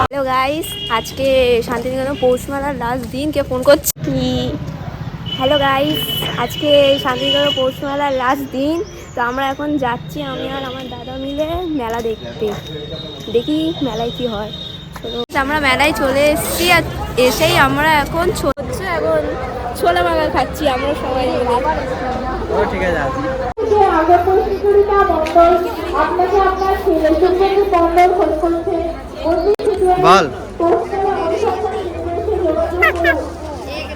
Hello guys, আজকে শান্তিনিকেতন পৌষ মেলার last দিন। কে ফোন করছি? হ্যালো গাইস, আজকে শান্তিনিকেতন পৌষ মেলার লাস্ট দিন। তো আমরা এখন যাচ্ছি, আমি আর আমার দাদা মিলে মেলা দেখতে। দেখি মেলায় কি হয়। আমরা মেলায় চলে এসেছি, আর এসেই আমরা এখন ছোলা মাখা খাচ্ছি আমরা সবাই মিলে। ঠিক আছে। বল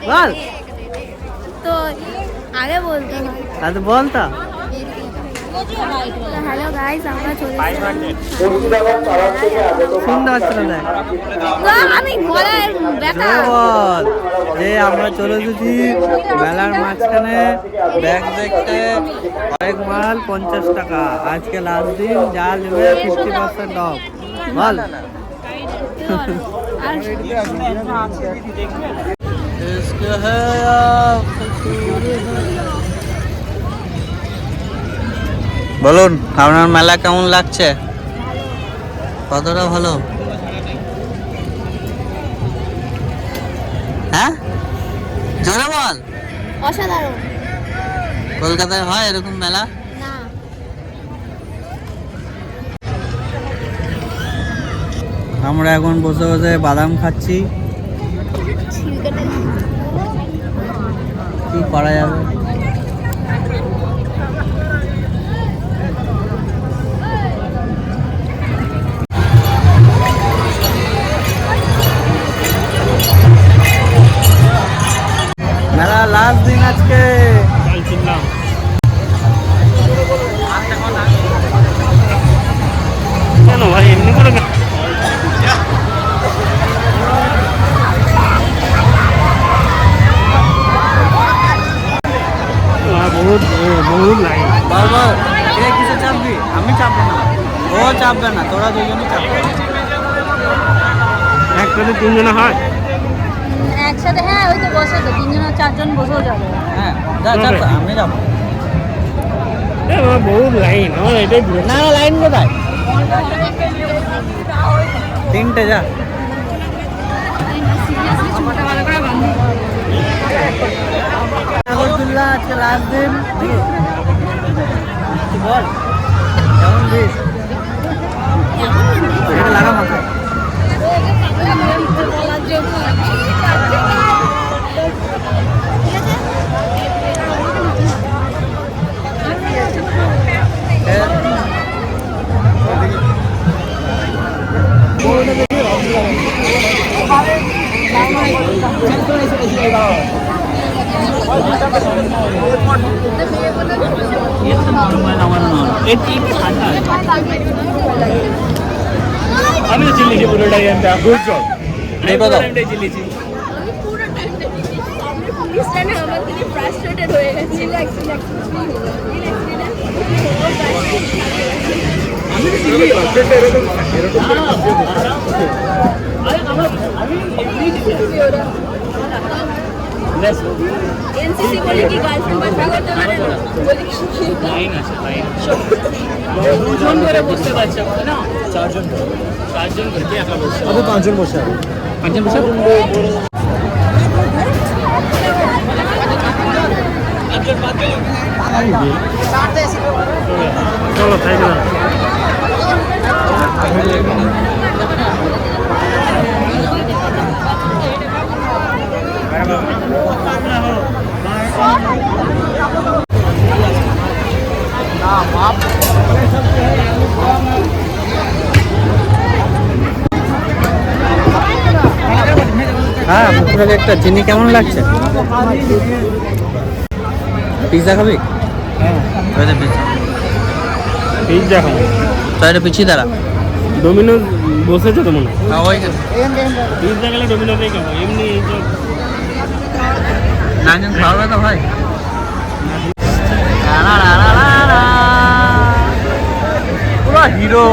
বল তো আগে বলতে তাহলে বল তা। হ্যালো গাইস, আমরা চলে শুনতে পাচ্ছিল না, আমি গলায় ব্যথা। বল যে আমরা চলে এসেছি মেলার মাঝখানে ব্যাগ দেখতে। অনেক মাল 50 টাকা, আজকে লাস্ট দিন, যা নেবে 50% অফ। বল বলুন আপনার মেলা কেমন লাগছে? কতটা ভালো? হ্যাঁ জোরে বল। অসাধারণ। কলকাতায় হয় এরকম মেলা? না, আমরা এখন বসে বসে বাদাম খাচ্ছি। কি করা যাবে? মেলা লাস্ট দিন আজকে। কেন ভাই এমনি করে বহুত লাইন। বল বল, কে কিসে চাপবি? আমি চাপবো না, ও চাপবে না, তোরা দুজনই চাপবে। একসাথে তিনজনে হয়? একসাথে। হ্যাঁ, ওই তো বসে তো 3 জন 4 জন বসেও যাবে। হ্যাঁ যা চাপ, আমি যাবো। বহুত লাইন, আমার এটাই না না, লাইন কোথায়? 3টে যা। নাগরদোল্লা আজকে লাস্ট দিন। বল কেমন দিস? লাগা মাথায়। আমি তো চিল্লিছি পুরো টাইমটা। Good job. এই কথা চিল্লিছি। এনসিসি বলে কি গার্লফ্রেন্ড বাসা করতে পারে না? বলি কি লাইন আছে, লাইন। দুজন করে বসতে পারছে না? চারজন করে কি একা বসছে? আচ্ছা, 5 জন বসে আছে। 5 জন বসে চলো তাই না? হ্যাঁ, মুখটা একটা চিনি কেমন লাগছে? পিৎজা খাবি? হ্যাঁ, পিৎজা খাবো। তাহলে পিছিয়ে দাঁড়া। ডোমিনোজ বসেছে তো মনে হয়। পিৎজা গেলে ডোমিনোজেই খাবো। এমনি নাজন খাওয়াবে তো ভাই। পুরো হিরো।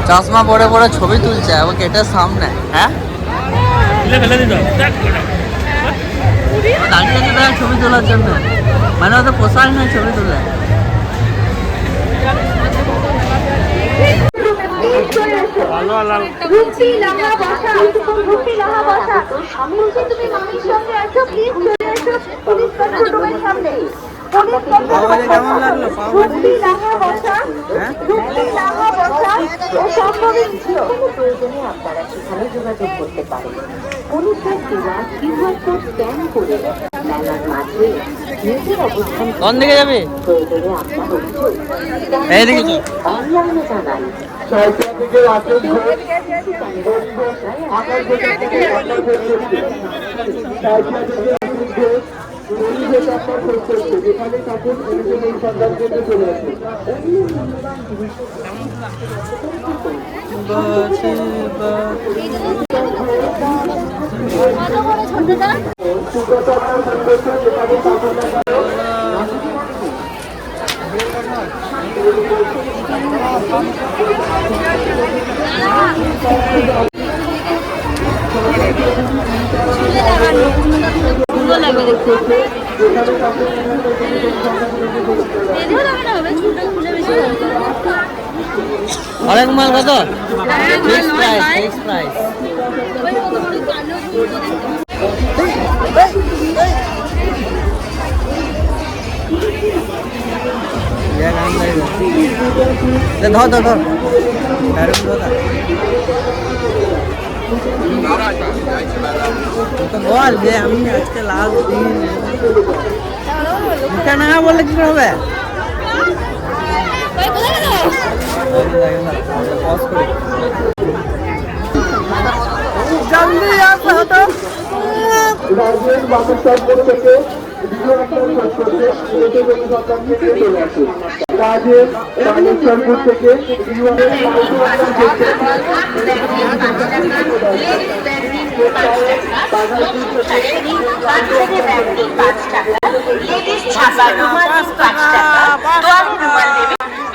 চশমা পরে পরে ছবি তুলছে এবং গেটের সামনে। হ্যাঁ ফেলে দিতে হবে। দাঁড়িয়ে আছে তারা ছবি তোলার জন্য, মানে ওদের পোশাক না ছবি তোলা। পাওয়াজি কেমন লাগলো? পাওয়াজি হ্যাঁ প্রয়োজনে আপনারা সেখানে যোগাযোগ করতে পারেন। পুলিশের দেওয়া কিউআর কোড স্ক্যান করে মেলার মাঝে নিজের অবস্থান কোন দিকে যাবে? প্রয়োজনে আপনার অভিযোগ এইদিকে চল। অনলাইনে জানান। অনেক মাল কত? Fix price, fix price. ধর ধর ধর তো বল যে আমি আজকে লাস্ট দিন, মুখে না বললে কি করে হবে? জলদি আসতে হতো।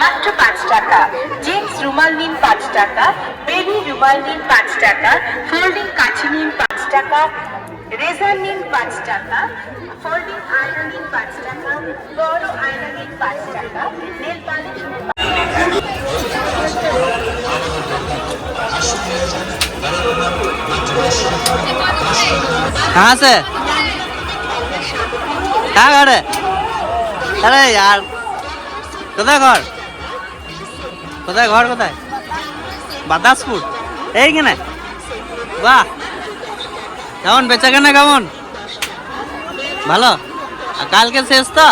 মাত্র 5 টাকা। জেন্টস রুমাল নিন 5 টাকা, বেবি রুমাল নিন 5 টাকা, ফোল্ডিং কাঁচি নিন 5 টাকা, রেজার নিন 5 টাকা, ফোল্ডিং আয়না নিন 5 টাকা, বড় আয়না নিন 5 টাকা, নেল পালিশ নিন 5 कहाँ से? कहाँ घर है? अरे यार কোথায় ঘর? কোথায় ঘর? কোথায়? বাতাসপুর এইখানে? বাহ, কেমন বেচা কেনা কেমন? ভালো? আর কালকে শেষ তো?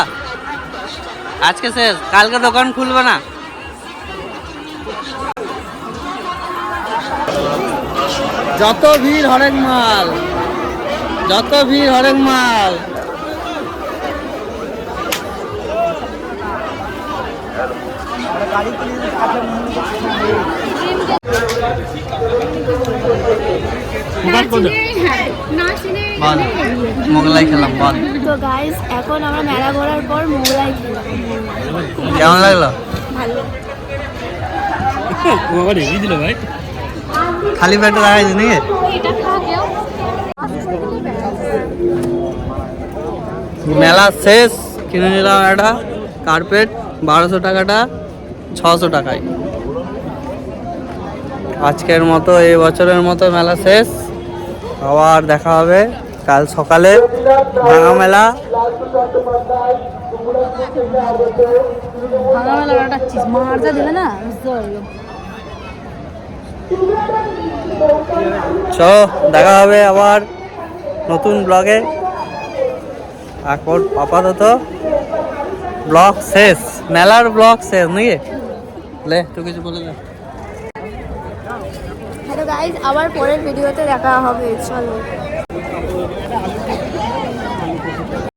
আজকে শেষ, কালকে দোকান খুলবে না? যত ভিড় হরেক মাল, যত ভিড় হরেক মাল। মোগলাই খেলাম বল। তো গাইস এখন আমরা মেলা ঘোরার পর মোগলাই খেলাম। কেমন লাগলো? ভালো। ভাই খালি পেটে দাঁড়াইছি নাকি? মেলা শেষ, কিনে নিলাম একটা কার্পেট 1200 টাকাটা 600 টাকায়। আজকের মতো, এই বছরের মতো মেলা শেষ। আবার দেখা হবে কাল সকালে ভাঙা মেলা। চলো দেখা হবে আবার নতুন ব্লগে। এখন আপাতত ব্লগ শেষ, মেলার ব্লগ শেষ নাকি? লে তুই কিছু বলে দে। হ্যালো গাইজ, আবার পরের ভিডিওতে দেখা হবে। চলো।